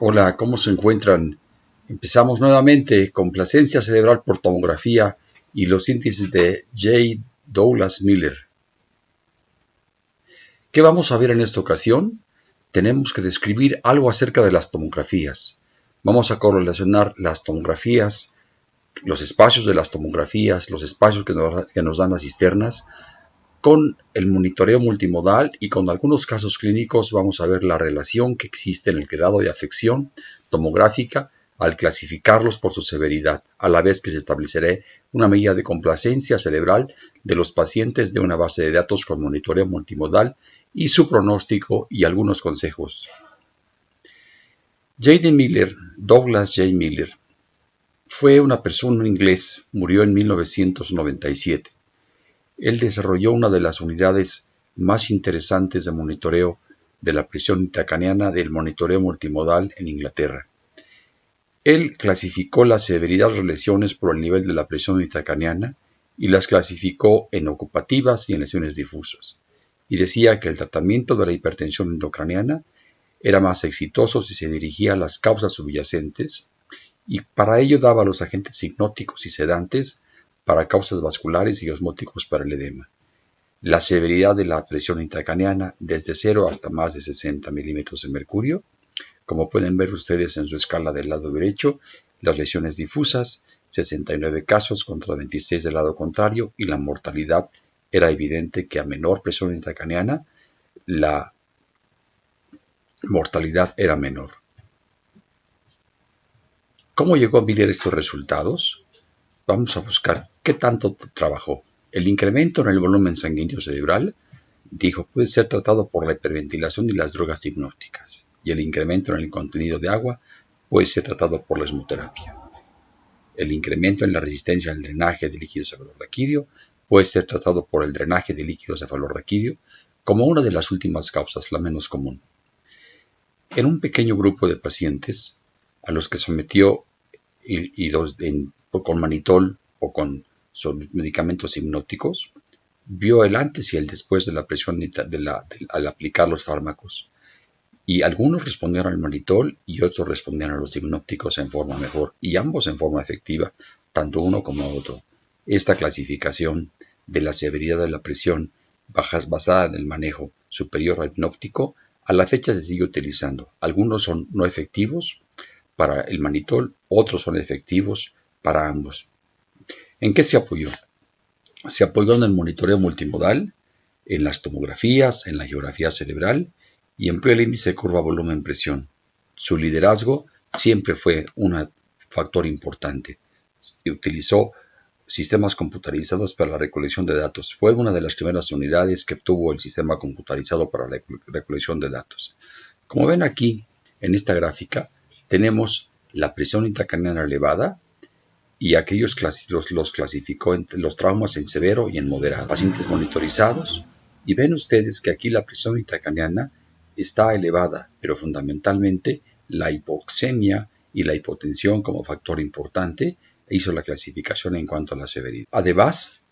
Hola, ¿cómo se encuentran? Empezamos nuevamente con placencia cerebral por tomografía y los índices de J. Douglas Miller. ¿Qué vamos a ver en esta ocasión? Tenemos que describir algo acerca de las tomografías. Vamos a correlacionar las tomografías, los espacios de las tomografías, los espacios que nos dan las cisternas, con el monitoreo multimodal y con algunos casos clínicos vamos a ver la relación que existe en el grado de afección tomográfica al clasificarlos por su severidad, a la vez que se establecerá una medida de complacencia cerebral de los pacientes de una base de datos con monitoreo multimodal y su pronóstico y algunos consejos. J.D. Miller, Douglas J. Miller, fue una persona inglés, murió en 1997. Él desarrolló una de las unidades más interesantes de monitoreo de la presión intracraneana del monitoreo multimodal en Inglaterra. Él clasificó la severidad de las lesiones por el nivel de la presión intracraneana y las clasificó en ocupativas y en lesiones difusas. Y decía que el tratamiento de la hipertensión endocraneana era más exitoso si se dirigía a las causas subyacentes y para ello daba los agentes hipnóticos y sedantes para causas vasculares y osmóticos para el edema. La severidad de la presión intracraneana desde 0 hasta más de 60 milímetros de mercurio. Como pueden ver ustedes en su escala del lado derecho, las lesiones difusas, 69 casos contra 26 del lado contrario, y la mortalidad era evidente que a menor presión intracraneana, la mortalidad era menor. ¿Cómo llegó Miller a estos resultados? Vamos a buscar qué tanto trabajó. El incremento en el volumen sanguíneo cerebral, dijo, puede ser tratado por la hiperventilación y las drogas hipnóticas. Y el incremento en el contenido de agua puede ser tratado por la osmoterapia. El incremento en la resistencia al drenaje de líquido cefalorraquídeo puede ser tratado por el drenaje de líquido cefalorraquídeo como una de las últimas causas, la menos común. En un pequeño grupo de pacientes a los que sometió con manitol o con medicamentos hipnóticos, vio el antes y el después de la presión al aplicar los fármacos. Y algunos respondieron al manitol y otros respondían a los hipnóticos en forma mejor, y ambos en forma efectiva, tanto uno como otro. Esta clasificación de la severidad de la presión basada en el manejo superior al hipnótico, a la fecha se sigue utilizando. Algunos son no efectivos para el manitol, otros son efectivos para ambos. ¿En qué se apoyó? Se apoyó en el monitoreo multimodal, en las tomografías, en la geografía cerebral y empleó el índice curva-volumen-presión. Su liderazgo siempre fue un factor importante. Utilizó sistemas computarizados para la recolección de datos. Fue una de las primeras unidades que obtuvo el sistema computarizado para la recolección de datos. Como ven aquí, en esta gráfica, tenemos la presión intracraneana elevada y aquellos los clasificó entre los traumas en severo y en moderado. Pacientes monitorizados, y ven ustedes que aquí la presión intracraneana está elevada, pero fundamentalmente la hipoxemia y la hipotensión como factor importante hizo la clasificación en cuanto a la severidad. Además,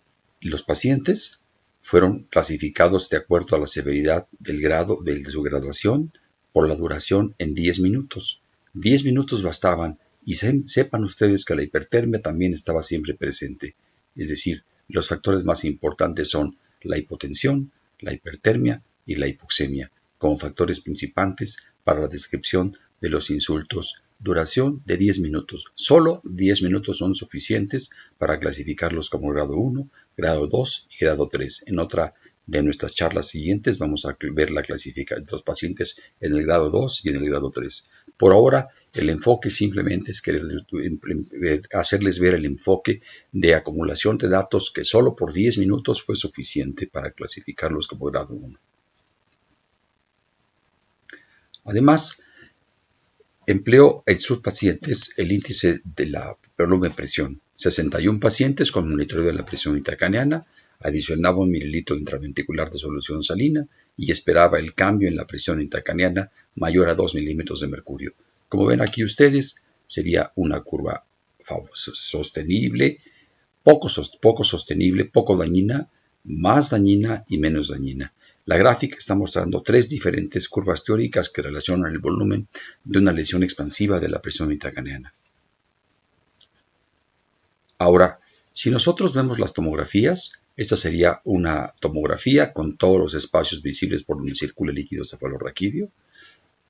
los pacientes fueron clasificados de acuerdo a la severidad del grado de su graduación por la duración en 10 minutos. 10 minutos bastaban y sepan ustedes que la hipertermia también estaba siempre presente. Es decir, los factores más importantes son la hipotensión, la hipertermia y la hipoxemia como factores principales para la descripción de los insultos. Duración de 10 minutos. Solo 10 minutos son suficientes para clasificarlos como grado 1, grado 2 y grado 3. En otra de nuestras charlas siguientes vamos a ver la clasificación de los pacientes en el grado 2 y en el grado 3. Por ahora, el enfoque simplemente es hacerles ver el enfoque de acumulación de datos que solo por 10 minutos fue suficiente para clasificarlos como grado 1. Además, empleó en sus pacientes el índice de la volumen-presión. 61 pacientes con monitoreo de la presión intracraneana, adicionaba 1 mililitro intraventricular de solución salina y esperaba el cambio en la presión intracraneana mayor a 2 milímetros de mercurio. Como ven aquí ustedes, sería una curva sostenible, poco sostenible, poco dañina, más dañina y menos dañina. La gráfica está mostrando tres diferentes curvas teóricas que relacionan el volumen de una lesión expansiva de la presión intracraneana. Ahora, si nosotros vemos las tomografías, esta sería una tomografía con todos los espacios visibles por donde circula el líquido cefalorraquídeo,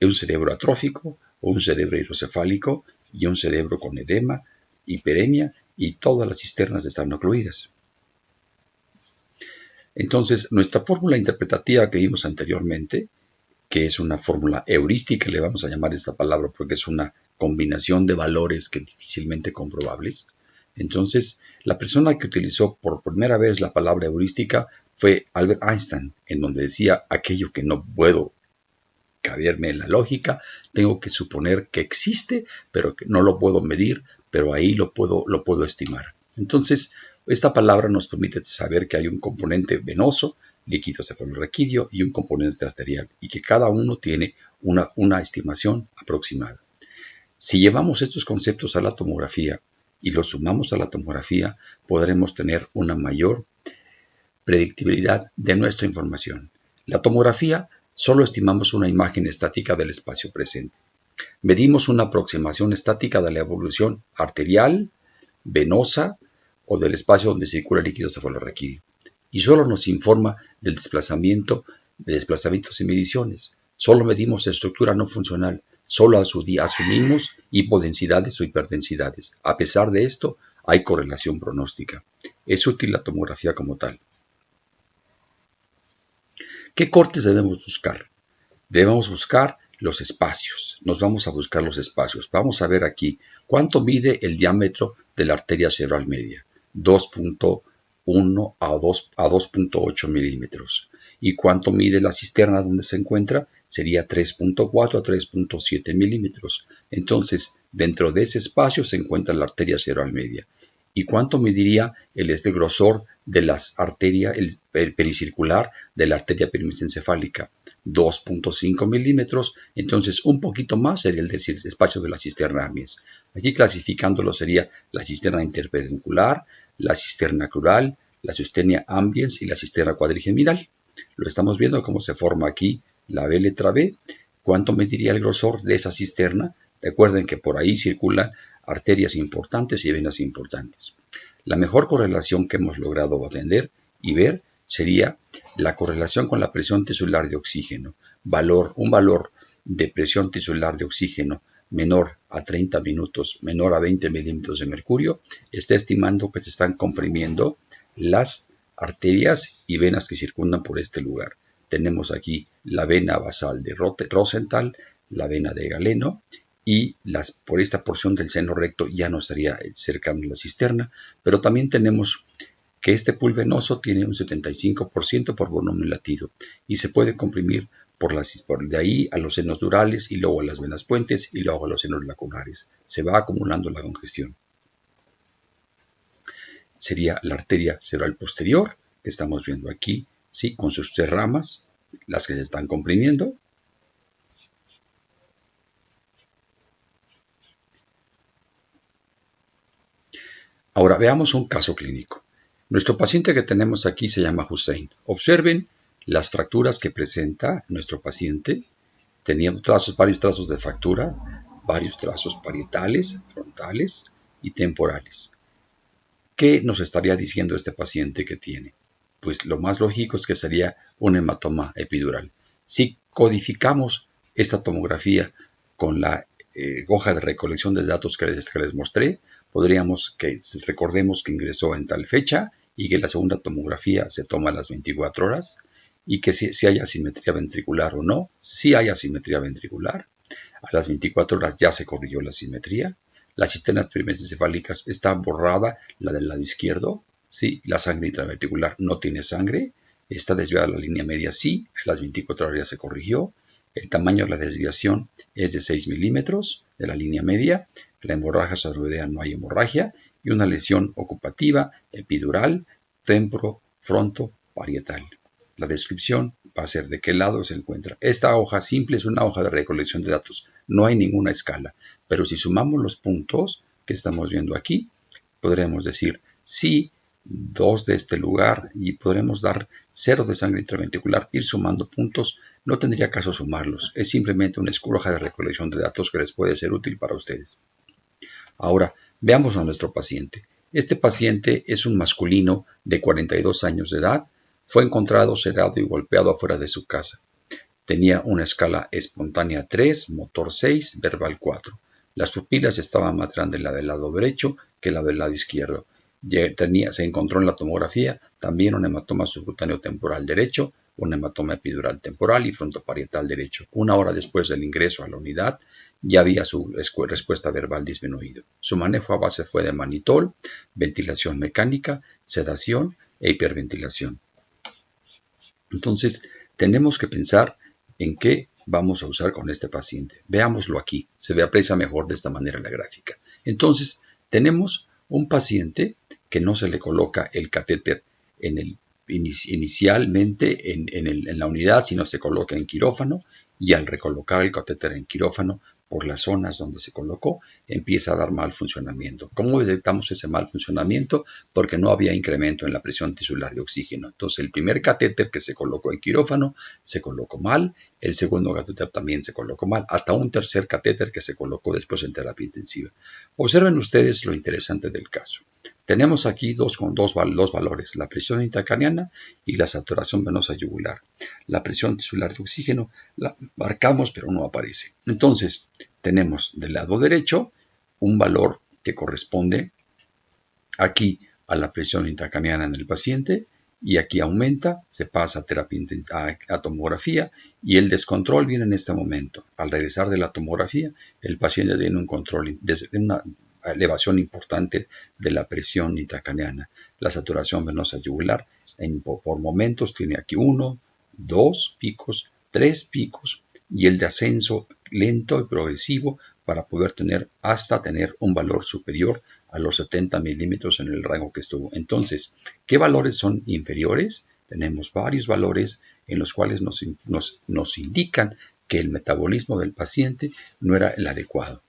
un cerebro atrófico o un cerebro hidrocefálico y un cerebro con edema, hiperemia y todas las cisternas están ocluidas. Entonces, nuestra fórmula interpretativa que vimos anteriormente, que es una fórmula heurística, le vamos a llamar esta palabra porque es una combinación de valores que difícilmente comprobables. Entonces, la persona que utilizó por primera vez la palabra heurística fue Albert Einstein, en donde decía aquello que no puedo caberme en la lógica, tengo que suponer que existe, pero que no lo puedo medir, pero ahí lo puedo estimar. Entonces, esta palabra nos permite saber que hay un componente venoso, líquido cefalorraquídeo, y un componente arterial, y que cada uno tiene una estimación aproximada. Si llevamos estos conceptos a la tomografía y los sumamos a la tomografía, podremos tener una mayor predictibilidad de nuestra información. La tomografía solo estimamos una imagen estática del espacio presente. Medimos una aproximación estática de la evolución arterial, venosa o del espacio donde circula el líquido cefalorraquídeo. Y solo nos informa del desplazamiento de desplazamientos y mediciones. Solo medimos estructura no funcional. Solo asumimos hipodensidades o hiperdensidades. A pesar de esto, hay correlación pronóstica. Es útil la tomografía como tal. ¿Qué cortes debemos buscar? Debemos buscar los espacios. Nos vamos a buscar los espacios. Vamos a ver aquí cuánto mide el diámetro de la arteria cerebral media. 2.1 a 2.8 milímetros. ¿Y cuánto mide la cisterna donde se encuentra? Sería 3.4 a 3.7 milímetros. Entonces, dentro de ese espacio se encuentra la arteria cerebral media. ¿Y cuánto mediría el grosor de las arterias, el pericircular de la arteria perimesencefálica? 2.5 milímetros, entonces un poquito más sería el del espacio de la cisterna amiens. Aquí clasificándolo sería la cisterna interpeduncular, la cisterna crural, la cisterna ambiens y la cisterna cuadrigeminal. Lo estamos viendo cómo se forma aquí la B letra B. ¿Cuánto mediría el grosor de esa cisterna? Recuerden que por ahí circulan arterias importantes y venas importantes. La mejor correlación que hemos logrado atender y ver sería la correlación con la presión tisular de oxígeno. Un valor de presión tisular de oxígeno menor a 30 minutos, menor a 20 milímetros de mercurio, está estimando que se están comprimiendo las arterias y venas que circundan por este lugar. Tenemos aquí la vena basal de Rosenthal, la vena de Galeno, y por esta porción del seno recto ya no estaría cercano a la cisterna, pero también tenemos que este pool venoso tiene un 75% por volumen latido y se puede comprimir por de ahí a los senos durales y luego a las venas puentes y luego a los senos lacunares. Se va acumulando la congestión. Sería la arteria cerebral posterior, que estamos viendo aquí, ¿sí? Con sus tres ramas, las que se están comprimiendo. Ahora veamos un caso clínico. Nuestro paciente que tenemos aquí se llama Hussein. Observen las fracturas que presenta nuestro paciente. Tenía varios trazos de fractura, varios trazos parietales, frontales y temporales. ¿Qué nos estaría diciendo este paciente que tiene? Pues lo más lógico es que sería un hematoma epidural. Si codificamos esta tomografía con la hoja de recolección de datos que les mostré, recordemos que ingresó en tal fecha y que la segunda tomografía se toma a las 24 horas y que si hay asimetría ventricular o no, si hay asimetría ventricular, a las 24 horas ya se corrigió la asimetría, las cisternas perimesencefálicas está borrada, la del lado izquierdo, sí, la sangre intraventricular no tiene sangre, está desviada la línea media, sí, a las 24 horas ya se corrigió, el tamaño de la desviación es de 6 milímetros de la línea media, la hemorragia sarcoidea no hay hemorragia y una lesión ocupativa, epidural, temporo-fronto-parietal. La descripción va a ser de qué lado se encuentra. Esta hoja simple es una hoja de recolección de datos, no hay ninguna escala, pero si sumamos los puntos que estamos viendo aquí, podremos decir si 2 de este lugar y podremos dar 0 de sangre intraventricular, ir sumando puntos. No tendría caso sumarlos, es simplemente una hoja de recolección de datos que les puede ser útil para ustedes. Ahora, veamos a nuestro paciente. Este paciente es un masculino de 42 años de edad. Fue encontrado sedado y golpeado afuera de su casa. Tenía una escala espontánea 3, motor 6, verbal 4. Las pupilas estaban más grandes la del lado derecho que la del lado izquierdo. Se encontró en la tomografía también un hematoma subcutáneo temporal derecho, un hematoma epidural temporal y frontoparietal derecho. 1 hora después del ingreso a la unidad ya había su respuesta verbal disminuido. Su manejo a base fue de manitol, ventilación mecánica, sedación e hiperventilación. Entonces, tenemos que pensar en qué vamos a usar con este paciente. Veámoslo aquí, se aprecia mejor de esta manera en la gráfica. Entonces, tenemos un paciente que no se le coloca el catéter inicialmente en la unidad, sino se coloca en quirófano, y al recolocar el catéter en quirófano por las zonas donde se colocó, empieza a dar mal funcionamiento. ¿Cómo detectamos ese mal funcionamiento? Porque no había incremento en la presión tisular de oxígeno. Entonces, el primer catéter que se colocó en quirófano se colocó mal, el segundo catéter también se colocó mal, hasta un tercer catéter que se colocó después en terapia intensiva. Observen ustedes lo interesante del caso. Tenemos aquí dos valores, la presión intracraniana y la saturación venosa yugular. La presión tisular de oxígeno la marcamos pero no aparece. Entonces, tenemos del lado derecho un valor que corresponde aquí a la presión intracraniana en el paciente y aquí aumenta, se pasa a tomografía y el descontrol viene en este momento. Al regresar de la tomografía, el paciente tiene un control, una elevación importante de la presión intracraniana. La saturación venosa yugular por momentos tiene aquí 1, 2 picos, 3 picos y el descenso lento y progresivo para poder hasta tener un valor superior a los 70 milímetros en el rango que estuvo. Entonces, ¿qué valores son inferiores? Tenemos varios valores en los cuales nos indican que el metabolismo del paciente no era el adecuado.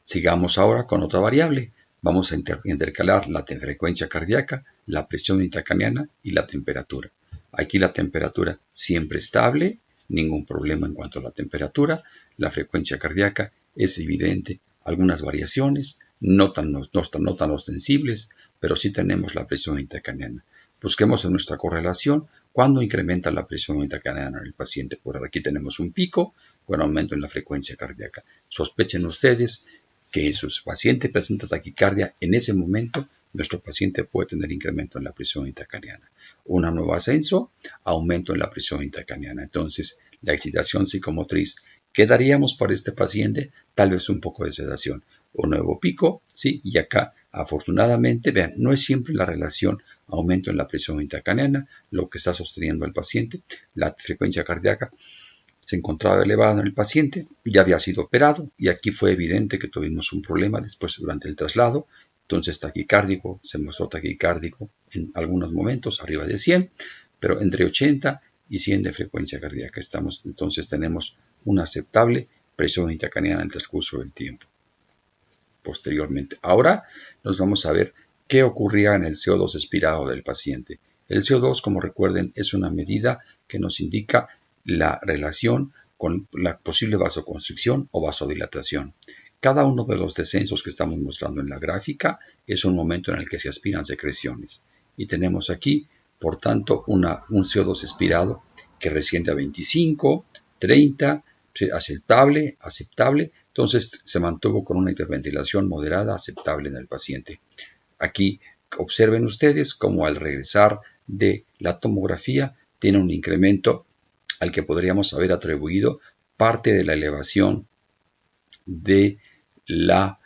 Sigamos ahora con otra variable. Vamos a intercalar la frecuencia cardíaca, la presión intracraniana y la temperatura. Aquí la temperatura siempre estable, ningún problema en cuanto a la temperatura. La frecuencia cardíaca es evidente, algunas variaciones, no tan ostensibles, pero sí tenemos la presión intracraniana. Busquemos en nuestra correlación cuándo incrementa la presión intracraniana en el paciente. Por aquí tenemos un pico con aumento en la frecuencia cardíaca. Sospechen ustedes que su paciente presenta taquicardia, en ese momento nuestro paciente puede tener incremento en la presión intracraniana. Un nuevo ascenso, aumento en la presión intracraniana. Entonces, la excitación psicomotriz, ¿qué daríamos para este paciente? Tal vez un poco de sedación. Un nuevo pico, sí, y acá, afortunadamente, vean, no es siempre la relación aumento en la presión intracraniana lo que está sosteniendo al paciente. La frecuencia cardíaca se encontraba elevado en el paciente, ya había sido operado y aquí fue evidente que tuvimos un problema después durante el traslado. Entonces taquicárdico, se mostró taquicárdico en algunos momentos arriba de 100, pero entre 80 y 100 de frecuencia cardíaca. Entonces tenemos una aceptable presión intracraniana en el transcurso del tiempo. Posteriormente, ahora nos vamos a ver qué ocurría en el CO2 expirado del paciente. El CO2, como recuerden, es una medida que nos indica la relación con la posible vasoconstricción o vasodilatación. Cada uno de los descensos que estamos mostrando en la gráfica es un momento en el que se aspiran secreciones. Y tenemos aquí, por tanto, un CO2 expirado que reciente a 25, 30, aceptable. Entonces se mantuvo con una hiperventilación moderada aceptable en el paciente. Aquí observen ustedes cómo al regresar de la tomografía tiene un incremento al que podríamos haber atribuido parte de la elevación de la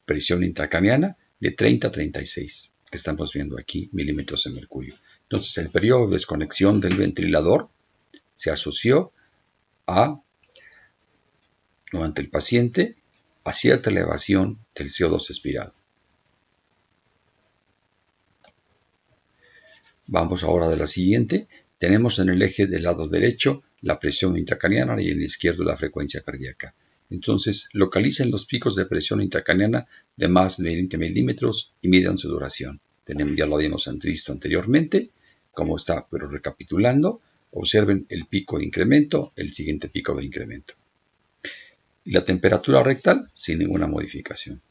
presión intracraniana de 30 a 36, que estamos viendo aquí, milímetros de mercurio. Entonces, el periodo de desconexión del ventilador se asoció durante el paciente a cierta elevación del CO2 expirado. Vamos ahora de la siguiente. Tenemos en el eje del lado derecho la presión intracraniana y en el izquierdo la frecuencia cardíaca. Entonces, localicen los picos de presión intracraneana de más de 20 milímetros y midan su duración. Ya lo habíamos visto anteriormente, como está, pero recapitulando, observen el pico de incremento, el siguiente pico de incremento. Y la temperatura rectal sin ninguna modificación.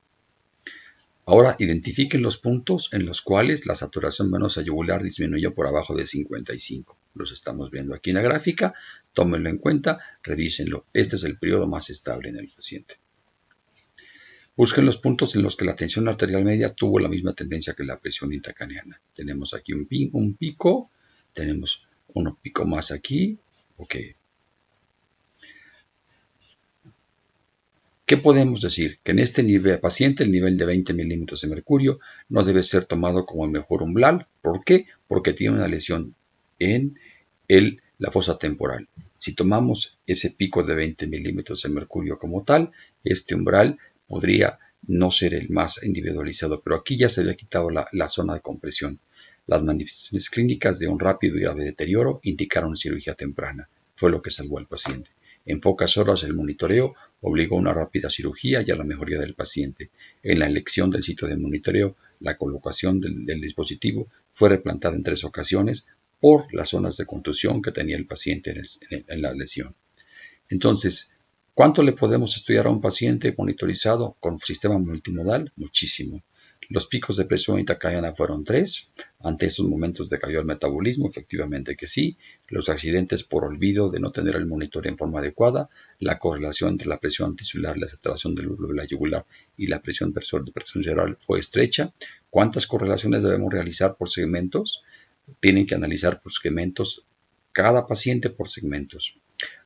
Ahora identifiquen los puntos en los cuales la saturación venosa yugular disminuyó por abajo de 55. Los estamos viendo aquí en la gráfica, tómenlo en cuenta, revísenlo. Este es el periodo más estable en el paciente. Busquen los puntos en los que la tensión arterial media tuvo la misma tendencia que la presión intracraneana. Tenemos aquí un pico, tenemos un pico más aquí. Ok. ¿Qué podemos decir? Que en este paciente el nivel de 20 milímetros de mercurio no debe ser tomado como el mejor umbral. ¿Por qué? Porque tiene una lesión en la fosa temporal. Si tomamos ese pico de 20 milímetros de mercurio como tal, este umbral podría no ser el más individualizado, pero aquí ya se había quitado la zona de compresión. Las manifestaciones clínicas de un rápido y grave deterioro indicaron cirugía temprana. Fue lo que salvó al paciente. En pocas horas el monitoreo obligó a una rápida cirugía y a la mejoría del paciente. En la elección del sitio de monitoreo, la colocación del dispositivo fue replantada en 3 ocasiones por las zonas de contusión que tenía el paciente en la lesión. Entonces, ¿cuánto le podemos estudiar a un paciente monitorizado con sistema multimodal? Muchísimo. Los picos de presión intracraneana fueron 3. Ante esos momentos decayó el metabolismo, efectivamente que sí. Los accidentes por olvido de no tener el monitoreo en forma adecuada. La correlación entre la presión tisular, la saturación del globo yugular y la presión cerebral fue estrecha. ¿Cuántas correlaciones debemos realizar por segmentos? Tienen que analizar por segmentos, cada paciente por segmentos.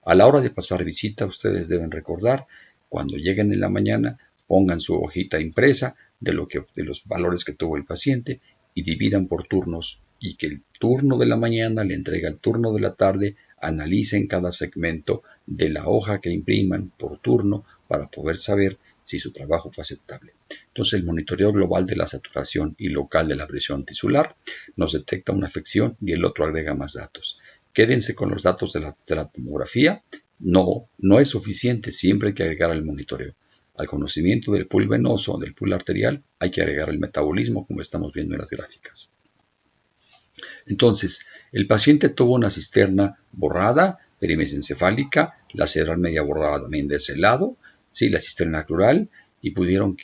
A la hora de pasar visita, ustedes deben recordar, cuando lleguen en la mañana, pongan su hojita impresa de los valores que tuvo el paciente y dividan por turnos, y que el turno de la mañana le entrega el turno de la tarde. Analicen cada segmento de la hoja que impriman por turno para poder saber si su trabajo fue aceptable. Entonces, el monitoreo global de la saturación y local de la presión tisular nos detecta una afección y el otro agrega más datos. Quédense con los datos de la tomografía. No es suficiente, siempre hay que agregar el monitoreo. Al conocimiento del pool venoso, del pool arterial, hay que agregar el metabolismo, como estamos viendo en las gráficas. Entonces, el paciente tuvo una cisterna borrada, perimesencefálica, la cerebral media borrada también de ese lado, ¿sí? La cisterna crural, y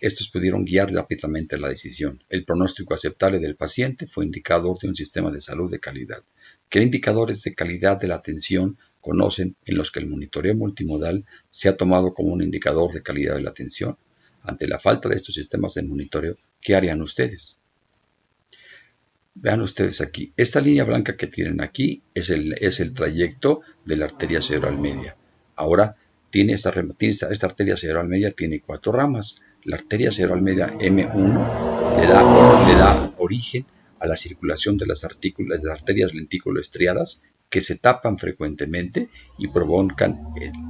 estos pudieron guiar rápidamente la decisión. El pronóstico aceptable del paciente fue indicador de un sistema de salud de calidad. ¿Qué indicadores de calidad de la atención conocen en los que el monitoreo multimodal se ha tomado como un indicador de calidad de la atención? Ante la falta de estos sistemas de monitoreo, ¿qué harían ustedes? Vean ustedes aquí, esta línea blanca que tienen aquí es el trayecto de la arteria cerebral media. Ahora, esta arteria cerebral media tiene 4 ramas. La arteria cerebral media M1 le da origen a la circulación de las arterias lentículo-estriadas que se tapan frecuentemente y provocan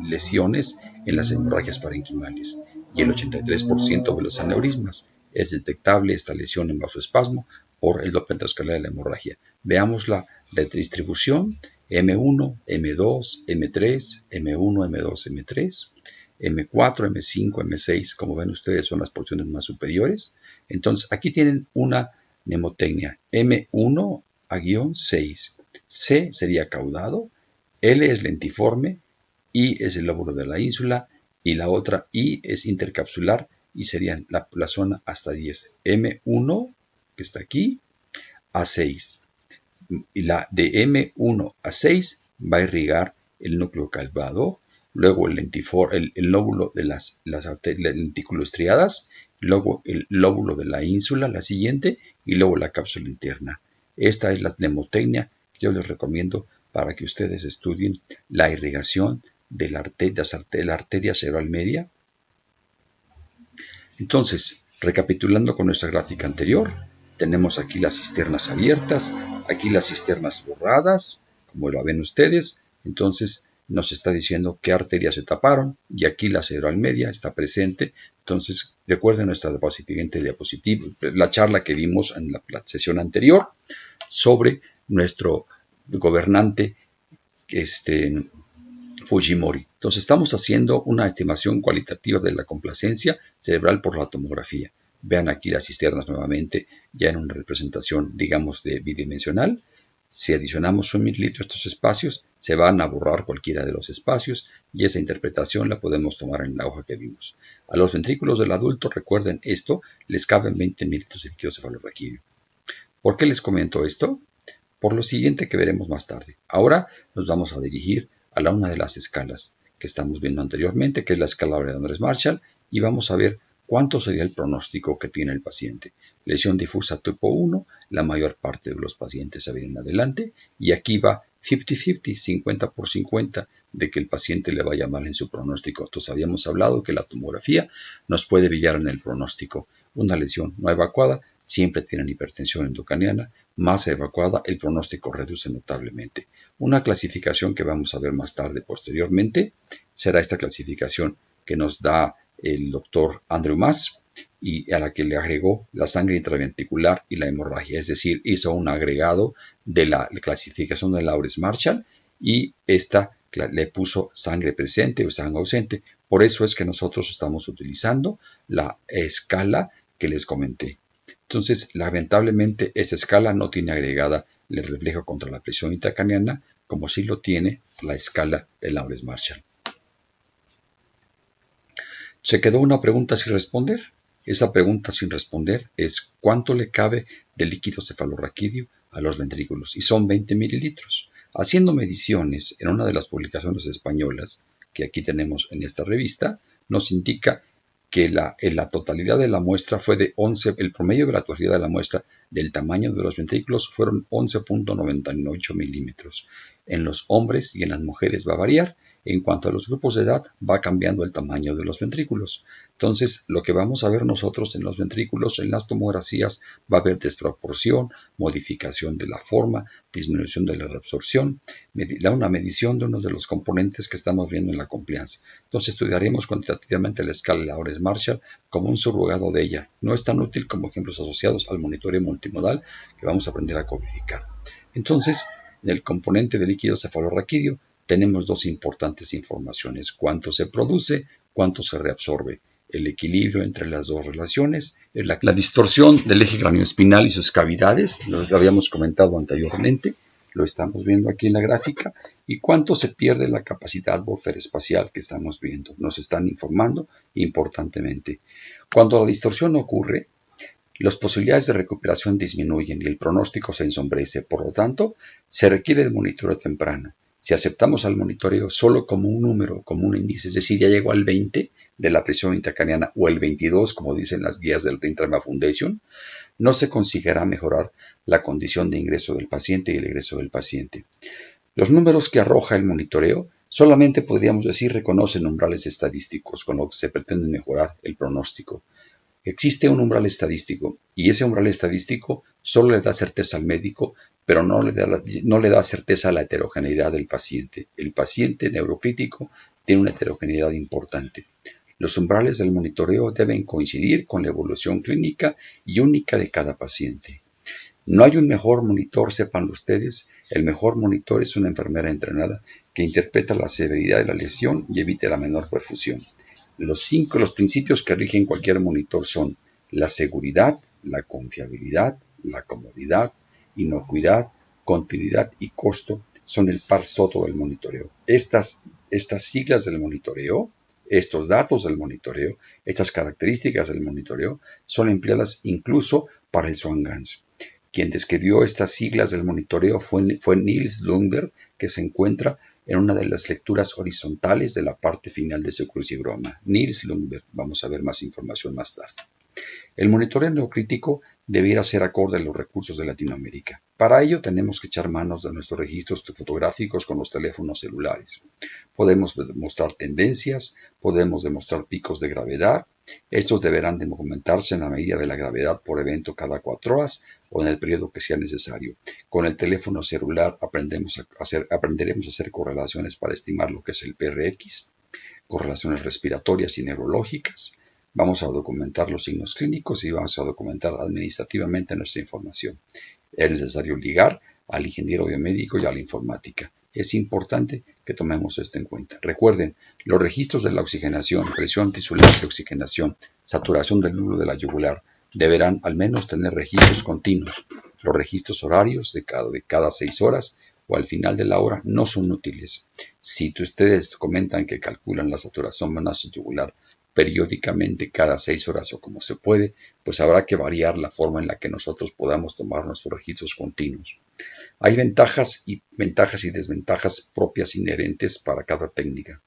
lesiones en las hemorragias parenquimales. Y el 83% de los aneurismas es detectable esta lesión en vasoespasmo por el Doppler escalar de la hemorragia. Veamos la distribución: M1, M2, M3, M1, M2, M3, M4, M5, M6. Como ven ustedes, son las porciones más superiores. Entonces, aquí tienen una mnemotecnia: M1 a -6. C sería caudado, L es lentiforme, I es el lóbulo de la ínsula y la otra I es intercapsular y serían la zona hasta 10. M1, que está aquí, a 6. Y la de M1 a 6 va a irrigar el núcleo caudado, luego el lóbulo de las lenticuloestriadas, luego el lóbulo de la ínsula, la siguiente, y luego la cápsula interna. Esta es la mnemotecnia que yo les recomiendo para que ustedes estudien la irrigación de la arteria cerebral media. Entonces, recapitulando con nuestra gráfica anterior, tenemos aquí las cisternas abiertas, aquí las cisternas borradas, como lo ven ustedes. Entonces, nos está diciendo qué arterias se taparon, y aquí la cerebral media está presente. Entonces, recuerden nuestra siguiente diapositiva, la charla que vimos en la sesión anterior sobre nuestro gobernante Fujimori. Entonces estamos haciendo una estimación cualitativa de la complacencia cerebral por la tomografía. Vean aquí las cisternas nuevamente, ya en una representación, digamos, de bidimensional. Si adicionamos 1 mililitro a estos espacios, se van a borrar cualquiera de los espacios y esa interpretación la podemos tomar en la hoja que vimos. A los ventrículos del adulto, recuerden esto, les caben 20 mililitros de líquido cefalorraquídeo. ¿Por qué les comento esto? Por lo siguiente que veremos más tarde. Ahora nos vamos a dirigir a una de las escalas que estamos viendo anteriormente, que es la escala de Andrés-Marshall, y vamos a ver cuánto sería el pronóstico que tiene el paciente. Lesión difusa tipo 1, la mayor parte de los pacientes se vienen adelante, y aquí va 50-50, 50 por 50, de que el paciente le vaya mal en su pronóstico. Entonces habíamos hablado que la tomografía nos puede brillar en el pronóstico. Una lesión no evacuada siempre tienen hipertensión endocraniana, masa evacuada, el pronóstico reduce notablemente. Una clasificación que vamos a ver más tarde posteriormente será esta clasificación que nos da el doctor Andrew Mas y a la que le agregó la sangre intraventricular y la hemorragia, es decir, hizo un agregado de la clasificación de Lawrence-Marshall y esta le puso sangre presente o sangre ausente. Por eso es que nosotros estamos utilizando la escala que les comenté. Entonces, lamentablemente, esta escala no tiene agregada el reflejo contra la presión intracraniana, como sí lo tiene la escala de Lawrence-Marshall. ¿Se quedó una pregunta sin responder? Esa pregunta sin responder es ¿cuánto le cabe de líquido cefalorraquídeo a los ventrículos? Y son 20 mililitros. Haciendo mediciones en una de las publicaciones españolas que aquí tenemos en esta revista, nos indica que en la totalidad de la muestra fue de 11, el promedio de la totalidad de la muestra del tamaño de los ventrículos fueron 11.98 milímetros. En los hombres y en las mujeres va a variar. En cuanto a los grupos de edad, va cambiando el tamaño de los ventrículos. Entonces, lo que vamos a ver nosotros en los ventrículos, en las tomografías, va a haber desproporción, modificación de la forma, disminución de la reabsorción, una medición de uno de los componentes que estamos viendo en la compliance. Entonces, estudiaremos cuantitativamente la escala de Lawrence-Marshall como un surrogado de ella. No es tan útil como ejemplos asociados al monitoreo multimodal que vamos a aprender a codificar. Entonces, en el componente de líquido cefalorraquídeo, tenemos dos importantes informaciones: cuánto se produce, cuánto se reabsorbe. El equilibrio entre las dos relaciones es la distorsión del eje cranioespinal y sus cavidades, lo habíamos comentado anteriormente, lo estamos viendo aquí en la gráfica, y cuánto se pierde la capacidad buffer-espacial que estamos viendo. Nos están informando importantemente. Cuando la distorsión ocurre, las posibilidades de recuperación disminuyen y el pronóstico se ensombrece. Por lo tanto, se requiere de monitoreo temprano. Si aceptamos al monitoreo solo como un número, como un índice, es decir, ya llegó al 20 de la presión intracraniana o el 22, como dicen las guías del Brain Trauma Foundation, no se conseguirá mejorar la condición de ingreso del paciente y el egreso del paciente. Los números que arroja el monitoreo solamente podríamos decir reconocen umbrales estadísticos con lo que se pretende mejorar el pronóstico. Existe un umbral estadístico y ese umbral estadístico solo le da certeza al médico, pero no le da certeza a la heterogeneidad del paciente. El paciente neurocrítico tiene una heterogeneidad importante. Los umbrales del monitoreo deben coincidir con la evolución clínica y única de cada paciente. No hay un mejor monitor, sépanlo ustedes. El mejor monitor es una enfermera entrenada que interpreta la severidad de la lesión y evite la menor perfusión. Los principios que rigen cualquier monitor son la seguridad, la confiabilidad, la comodidad, inocuidad, continuidad y costo. Son el pars toto del monitoreo. Estas siglas del monitoreo, estos datos del monitoreo, estas características del monitoreo son empleadas incluso para el Swan-Ganz. Quien describió estas siglas del monitoreo fue Nils Lundberg, que se encuentra en una de las lecturas horizontales de la parte final de su crucigrama. Nils Lundberg, vamos a ver más información más tarde. El monitoreo neurocrítico debiera ser acorde a los recursos de Latinoamérica. Para ello tenemos que echar manos de nuestros registros fotográficos con los teléfonos celulares. Podemos demostrar tendencias, podemos demostrar picos de gravedad. Estos deberán documentarse en la medida de la gravedad por evento cada 4 horas o en el periodo que sea necesario. Con el teléfono celular aprenderemos a hacer correlaciones para estimar lo que es el PRX, correlaciones respiratorias y neurológicas. Vamos a documentar los signos clínicos y vamos a documentar administrativamente nuestra información. Es necesario ligar al ingeniero biomédico y a la informática. Es importante que tomemos esto en cuenta. Recuerden, los registros de la oxigenación, presión tisular de oxigenación, saturación del núcleo de la yugular, deberán al menos tener registros continuos. Los registros horarios de cada 6 horas o al final de la hora no son útiles. Si ustedes comentan que calculan la saturación yugular periódicamente cada 6 horas o como se puede, pues habrá que variar la forma en la que nosotros podamos tomar nuestros registros continuos. Hay ventajas y desventajas propias inherentes para cada técnica.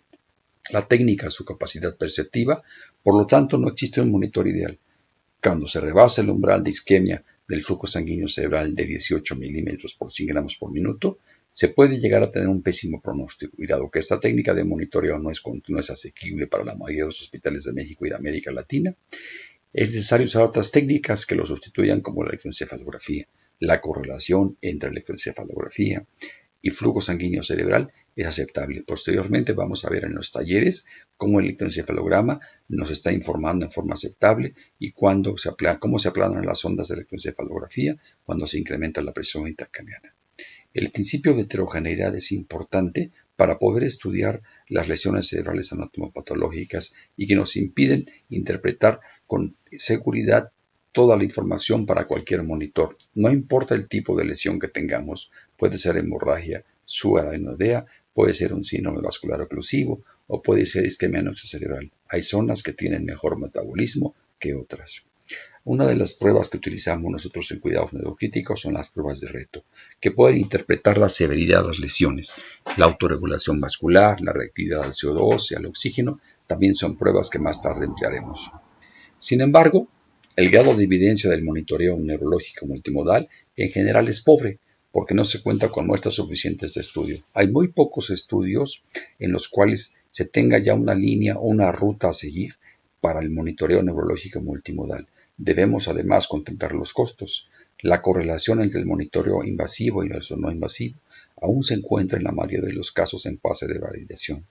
La técnica es su capacidad perceptiva, por lo tanto no existe un monitor ideal. Cuando se rebasa el umbral de isquemia del flujo sanguíneo cerebral de 18 milímetros por 100 gramos por minuto, se puede llegar a tener un pésimo pronóstico. Y dado que esta técnica de monitoreo no es asequible para la mayoría de los hospitales de México y de América Latina, es necesario usar otras técnicas que lo sustituyan, como la electroencefalografía. La correlación entre electroencefalografía y flujo sanguíneo cerebral es aceptable. Posteriormente vamos a ver en los talleres cómo el electroencefalograma nos está informando en forma aceptable y cómo se aplanan las ondas de electroencefalografía cuando se incrementa la presión intracraniana. El principio de heterogeneidad es importante para poder estudiar las lesiones cerebrales anatomopatológicas y que nos impiden interpretar con seguridad toda la información para cualquier monitor. No importa el tipo de lesión que tengamos, puede ser hemorragia subaracnoidea, puede ser un síndrome vascular oclusivo o puede ser isquemia cerebral. Hay zonas que tienen mejor metabolismo que otras. Una de las pruebas que utilizamos nosotros en cuidados neurocríticos son las pruebas de reto, que pueden interpretar la severidad de las lesiones. La autorregulación vascular, la reactividad al CO2 y al oxígeno también son pruebas que más tarde emplearemos. Sin embargo, el grado de evidencia del monitoreo neurológico multimodal en general es pobre, porque no se cuenta con muestras suficientes de estudio. Hay muy pocos estudios en los cuales se tenga ya una línea o una ruta a seguir para el monitoreo neurológico multimodal. Debemos además contemplar los costos. La correlación entre el monitoreo invasivo y el no invasivo aún se encuentra en la mayoría de los casos en fase de validación.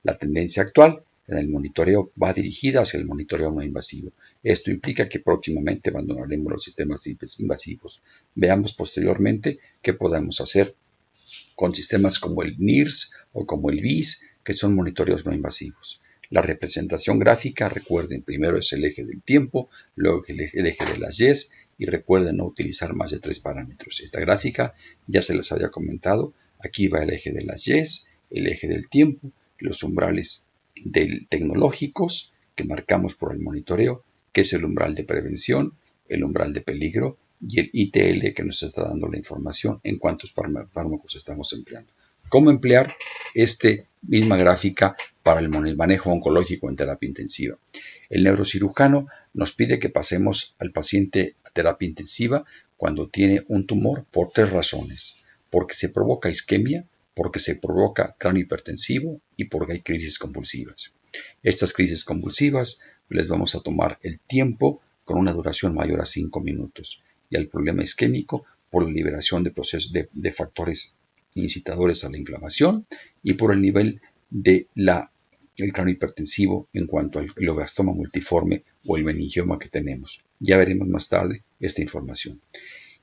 La tendencia actual en el monitoreo va dirigida hacia el monitoreo no invasivo. Esto implica que próximamente abandonaremos los sistemas invasivos. Veamos posteriormente qué podemos hacer con sistemas como el NIRS o como el VIS, que son monitoreos no invasivos. La representación gráfica, recuerden, primero es el eje del tiempo, luego el eje de las Ys, y recuerden no utilizar más de 3 parámetros. Esta gráfica ya se les había comentado. Aquí va el eje de las Ys, el eje del tiempo, los umbrales tecnológicos que marcamos por el monitoreo, que es el umbral de prevención, el umbral de peligro y el ITL que nos está dando la información en cuántos fármacos estamos empleando. ¿Cómo emplear esta misma gráfica para el manejo oncológico en terapia intensiva? El neurocirujano nos pide que pasemos al paciente a terapia intensiva cuando tiene un tumor por 3 razones. Porque se provoca isquemia, porque se provoca cráneo hipertensivo y porque hay crisis convulsivas. Estas crisis convulsivas les vamos a tomar el tiempo con una duración mayor a 5 minutos. Y al problema isquémico por la liberación de factores incitadores a la inflamación y por el nivel del cráneo hipertensivo en cuanto al glioblastoma multiforme o el meningioma que tenemos. Ya veremos más tarde esta información.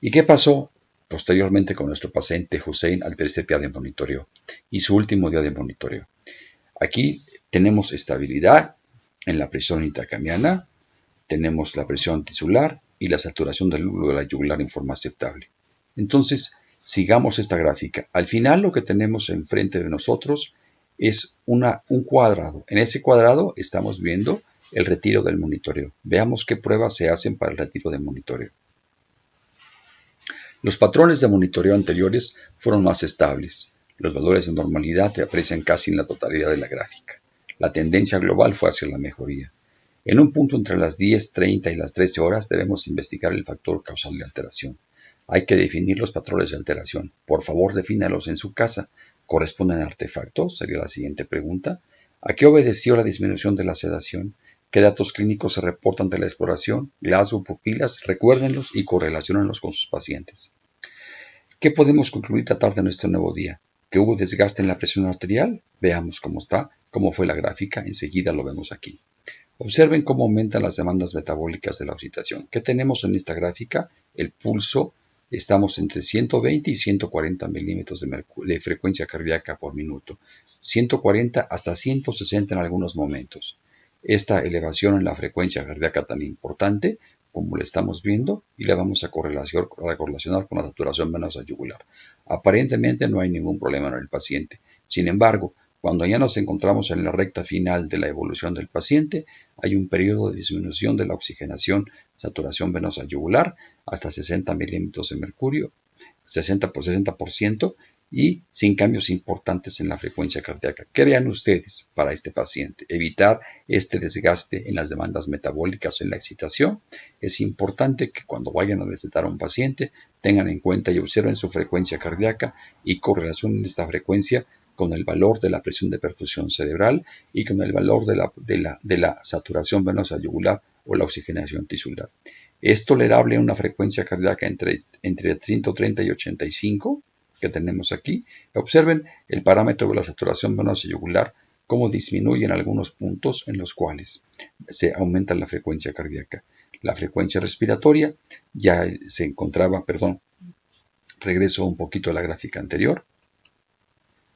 ¿Y qué pasó posteriormente con nuestro paciente Hussein al tercer día de monitoreo y su último día de monitoreo? Aquí tenemos estabilidad en la presión intracraniana, tenemos la presión tisular y la saturación del núcleo de la yugular en forma aceptable. Entonces, sigamos esta gráfica. Al final lo que tenemos enfrente de nosotros es un cuadrado. En ese cuadrado estamos viendo el retiro del monitoreo. Veamos qué pruebas se hacen para el retiro del monitoreo. Los patrones de monitoreo anteriores fueron más estables. Los valores de normalidad se aprecian casi en la totalidad de la gráfica. La tendencia global fue hacia la mejoría. En un punto entre las 10:30 y las 13 horas debemos investigar el factor causal de alteración. Hay que definir los patrones de alteración. Por favor, defínalos en su casa. ¿Corresponden a artefactos? Sería la siguiente pregunta. ¿A qué obedeció la disminución de la sedación? ¿Qué datos clínicos se reportan de la exploración? Glasgow, pupilas, recuérdenlos y correlaciónenlos con sus pacientes. ¿Qué podemos concluir tratar de nuestro nuevo día? ¿Que hubo desgaste en la presión arterial? Veamos cómo está, cómo fue la gráfica, enseguida lo vemos aquí. Observen cómo aumentan las demandas metabólicas de la oxitación. ¿Qué tenemos en esta gráfica? El pulso estamos entre 120 y 140 milímetros de frecuencia cardíaca por minuto, 140 hasta 160 en algunos momentos. Esta elevación en la frecuencia cardíaca tan importante, como le estamos viendo, y la vamos a correlacionar con la saturación venosa yugular. Aparentemente no hay ningún problema en el paciente. Sin embargo, cuando ya nos encontramos en la recta final de la evolución del paciente, hay un periodo de disminución de la oxigenación, saturación venosa yugular, hasta 60 milímetros de mercurio, 60%, y sin cambios importantes en la frecuencia cardíaca. ¿Qué harían ustedes para este paciente? Evitar este desgaste en las demandas metabólicas, en la excitación. Es importante que cuando vayan a recetar a un paciente tengan en cuenta y observen su frecuencia cardíaca y correlacionen esta frecuencia con el valor de la presión de perfusión cerebral y con el valor de la saturación venosa yugular o la oxigenación tisular. Es tolerable una frecuencia cardíaca entre 130 y 85 que tenemos aquí. Observen el parámetro de la saturación venosa yugular, cómo disminuye en algunos puntos en los cuales se aumenta la frecuencia cardíaca. La frecuencia respiratoria ya se encontraba, regreso un poquito a la gráfica anterior.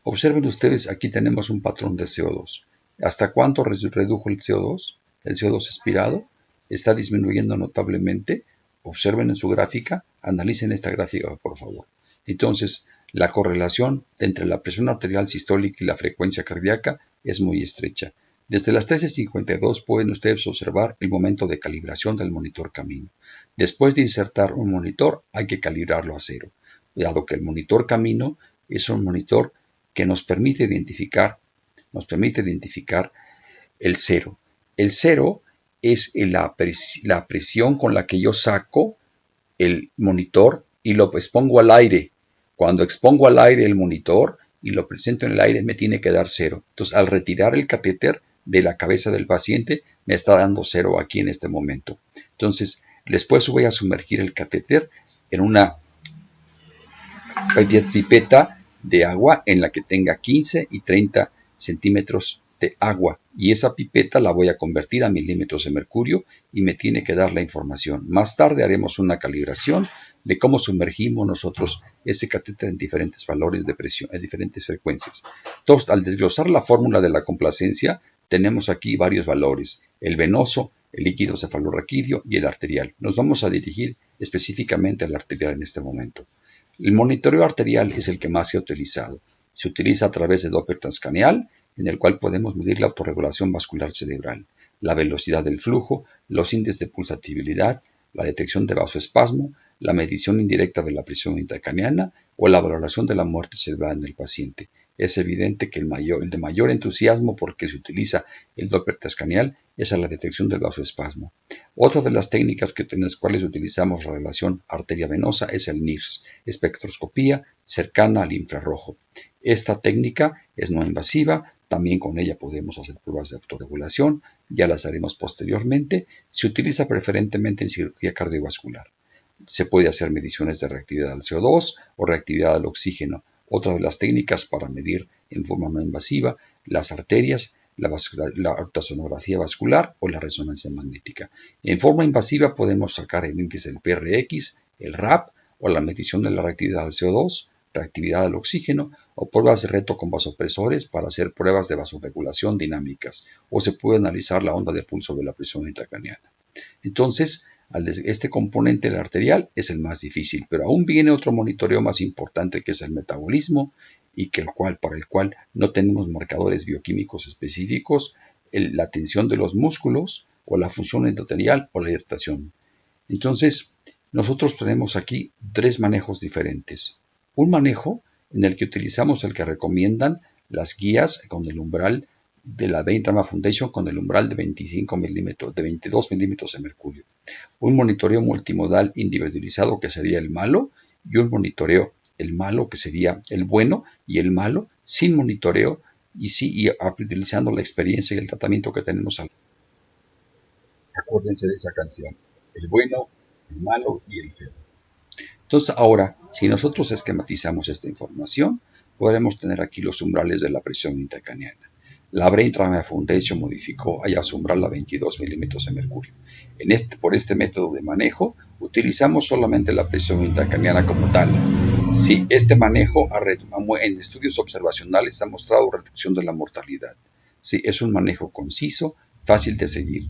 Observen ustedes, aquí tenemos un patrón de CO2. ¿Hasta cuánto redujo el CO2? El CO2 expirado está disminuyendo notablemente. Observen en su gráfica, analicen esta gráfica por favor. Entonces, la correlación entre la presión arterial sistólica y la frecuencia cardíaca es muy estrecha. Desde las 13:52 pueden ustedes observar el momento de calibración del monitor camino. Después de insertar un monitor, hay que calibrarlo a 0, dado que el monitor camino es un monitor que nos permite identificar el 0. El 0 es la presión con la que yo saco el monitor y lo expongo al aire. Cuando expongo al aire el monitor y lo presento en el aire, me tiene que dar 0. Entonces, al retirar el catéter de la cabeza del paciente, me está dando 0 aquí en este momento. Entonces, después voy a sumergir el catéter en una pipeta de agua en la que tenga 15 y 30 centímetros de agua, y esa pipeta la voy a convertir a milímetros de mercurio y me tiene que dar la información. Más tarde haremos una calibración de cómo sumergimos nosotros ese catéter en diferentes valores de presión, en diferentes frecuencias. Entonces, al desglosar la fórmula de la complacencia, tenemos aquí varios valores: el venoso, el líquido cefalorraquídeo y el arterial. Nos vamos a dirigir específicamente al arterial en este momento. El monitoreo arterial es el que más se ha utilizado. Se utiliza a través de Doppler transcraneal, en el cual podemos medir la autorregulación vascular cerebral, la velocidad del flujo, los índices de pulsatibilidad, la detección de vasoespasmo, la medición indirecta de la presión intracraneana o la valoración de la muerte cerebral en el paciente. Es evidente que el de mayor entusiasmo porque se utiliza el Doppler transcraneal es a la detección del vasoespasmo. Otra de las técnicas en las cuales utilizamos la relación arteria-venosa es el NIRS, espectroscopía cercana al infrarrojo. Esta técnica es no invasiva, también con ella podemos hacer pruebas de autorregulación, ya las haremos posteriormente. Se utiliza preferentemente en cirugía cardiovascular. Se puede hacer mediciones de reactividad al CO2 o reactividad al oxígeno. Otra de las técnicas para medir en forma no invasiva las arterias, la ultrasonografía vascular o la resonancia magnética. En forma invasiva podemos sacar el índice del PRX, el RAP o la medición de la reactividad al CO2, reactividad al oxígeno o pruebas de reto con vasopresores para hacer pruebas de vasoregulación dinámicas, o se puede analizar la onda de pulso de la presión intracraneana. Entonces, este componente del arterial es el más difícil, pero aún viene otro monitoreo más importante que es el metabolismo y para el cual no tenemos marcadores bioquímicos específicos, la tensión de los músculos o la función endotelial o la irritación. Entonces, nosotros tenemos aquí 3 manejos diferentes. Un manejo en el que utilizamos el que recomiendan las guías con el umbral de la Vein Trauma Foundation con el umbral de 22 milímetros de mercurio. Un monitoreo multimodal individualizado que sería el malo, y un monitoreo, el malo que sería el bueno y el malo, sin monitoreo y utilizando la experiencia y el tratamiento que tenemos. Acuérdense de esa canción, el bueno, el malo y el feo. Entonces ahora, si nosotros esquematizamos esta información, podremos tener aquí los umbrales de la presión intracraneana. La Brain Trauma Foundation modificó haya su umbral a 22 milímetros de mercurio. Por este método de manejo, utilizamos solamente la presión intracraniana como tal. Sí, este manejo en estudios observacionales ha mostrado reducción de la mortalidad. Sí, es un manejo conciso, fácil de seguir.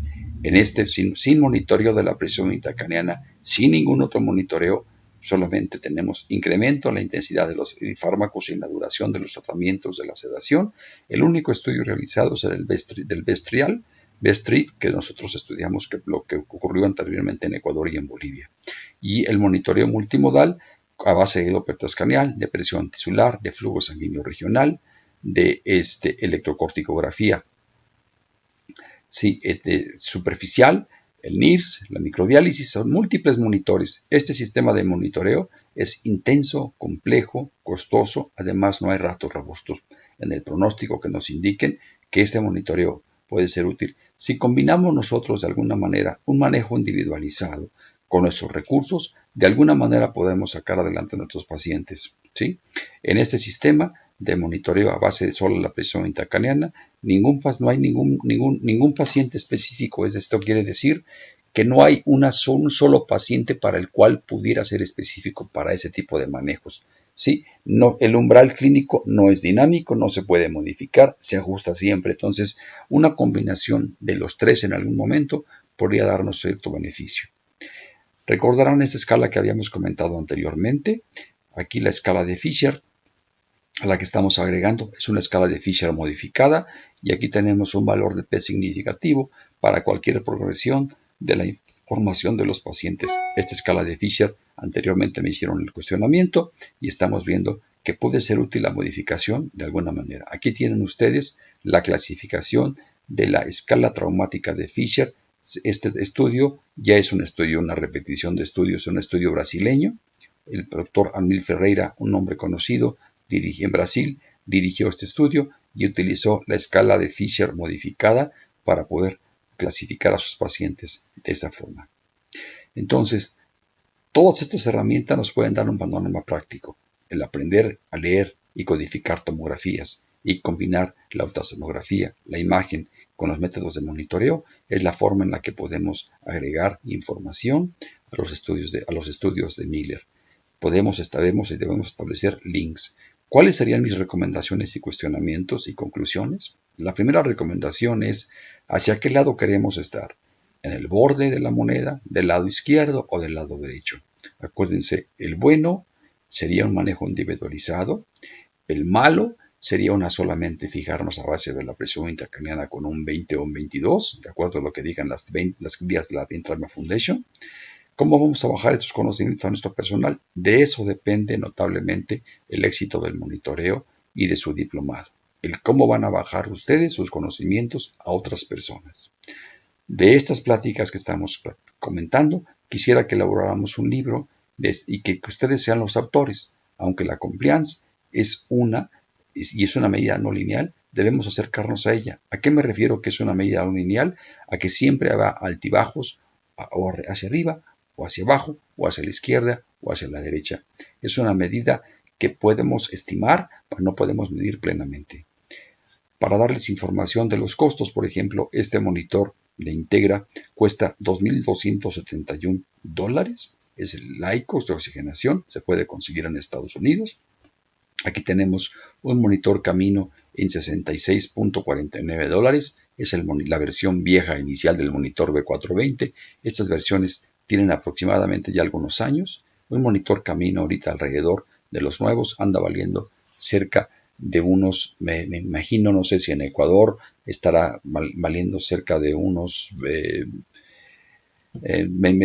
Sin monitoreo de la presión intracraniana, sin ningún otro monitoreo, solamente tenemos incremento en la intensidad de los fármacos y en la duración de los tratamientos de la sedación. El único estudio realizado es el del Bestri, que nosotros estudiamos lo que ocurrió anteriormente en Ecuador y en Bolivia. Y el monitoreo multimodal a base de Doppler transcranial, de presión tisular, de flujo sanguíneo regional, de electrocorticografía superficial, el NIRS, la microdiálisis, son múltiples monitores. Este sistema de monitoreo es intenso, complejo, costoso. Además, no hay datos robustos en el pronóstico que nos indiquen que este monitoreo puede ser útil. Si combinamos nosotros de alguna manera un manejo individualizado con nuestros recursos, de alguna manera podemos sacar adelante a nuestros pacientes, ¿sí? En este sistema de monitoreo a base de solo la presión intracraniana, no hay ningún paciente específico. Esto quiere decir que no hay un solo paciente para el cual pudiera ser específico para ese tipo de manejos. ¿Sí? No, el umbral clínico no es dinámico, no se puede modificar, se ajusta siempre. Entonces, una combinación de los tres en algún momento podría darnos cierto beneficio. Recordarán esta escala que habíamos comentado anteriormente. Aquí la escala de Fisher, a la que estamos agregando, es una escala de Fisher modificada, y aquí tenemos un valor de P significativo para cualquier progresión de la información de los pacientes. Esta escala de Fisher anteriormente me hicieron el cuestionamiento y estamos viendo que puede ser útil la modificación de alguna manera. Aquí tienen ustedes la clasificación de la escala traumática de Fisher. Este estudio ya es un estudio, una repetición de estudios, un estudio brasileño. El doctor Amil Ferreira, un hombre conocido en Brasil, dirigió este estudio y utilizó la escala de Fisher modificada para poder clasificar a sus pacientes de esa forma. Entonces, todas estas herramientas nos pueden dar un panorama práctico. El aprender a leer y codificar tomografías y combinar la ultrasonografía, la imagen con los métodos de monitoreo es la forma en la que podemos agregar información a los estudios de Miller. Debemos establecer links. ¿Cuáles serían mis recomendaciones y cuestionamientos y conclusiones? La primera recomendación es hacia qué lado queremos estar. ¿En el borde de la moneda, del lado izquierdo o del lado derecho? Acuérdense, el bueno sería un manejo individualizado. El malo sería solamente fijarnos a base de la presión intracraniana con un 20 o un 22, de acuerdo a lo que digan las guías de la Brain Trauma Foundation. ¿Cómo vamos a bajar estos conocimientos a nuestro personal? De eso depende notablemente el éxito del monitoreo y de su diplomado. El cómo van a bajar ustedes sus conocimientos a otras personas. De estas pláticas que estamos comentando, quisiera que elaboráramos un libro y que ustedes sean los autores. Aunque la compliance es una medida no lineal, debemos acercarnos a ella. ¿A qué me refiero que es una medida no lineal? A que siempre habrá altibajos o hacia arriba, o hacia abajo, o hacia la izquierda, o hacia la derecha. Es una medida que podemos estimar, pero no podemos medir plenamente. Para darles información de los costos, por ejemplo, este monitor de Integra cuesta $2,271. Es el IQOS de oxigenación, se puede conseguir en Estados Unidos. Aquí tenemos un monitor Camino en $66.49. Es la versión vieja inicial del monitor B420. Estas versiones tienen aproximadamente ya algunos años. Un monitor Camino ahorita alrededor de los nuevos anda valiendo cerca de unos, me imagino, no sé si en Ecuador estará valiendo cerca de unos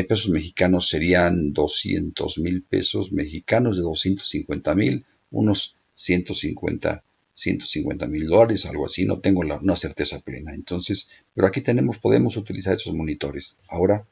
pesos mexicanos, serían 200,000 pesos mexicanos, de 250,000, unos 150,000 dólares, algo así. No tengo una certeza plena. Entonces, pero aquí podemos utilizar esos monitores. Ahora,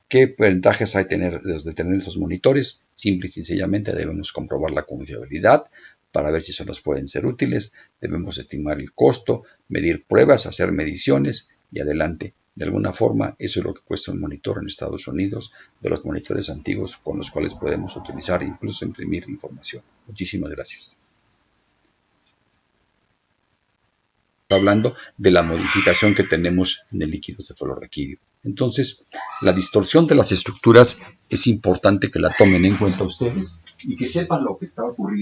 ¿qué ventajas hay de tener esos monitores? Simple y sencillamente debemos comprobar la confiabilidad para ver si eso nos pueden ser útiles. Debemos estimar el costo, medir pruebas, hacer mediciones y adelante. De alguna forma, eso es lo que cuesta un monitor en Estados Unidos, de los monitores antiguos con los cuales podemos utilizar e incluso imprimir información. Muchísimas gracias. está hablando de la modificación que tenemos en el líquido cefalorraquídeo. Entonces, la distorsión de las estructuras es importante que la tomen en cuenta ustedes y que sepan lo que está ocurriendo.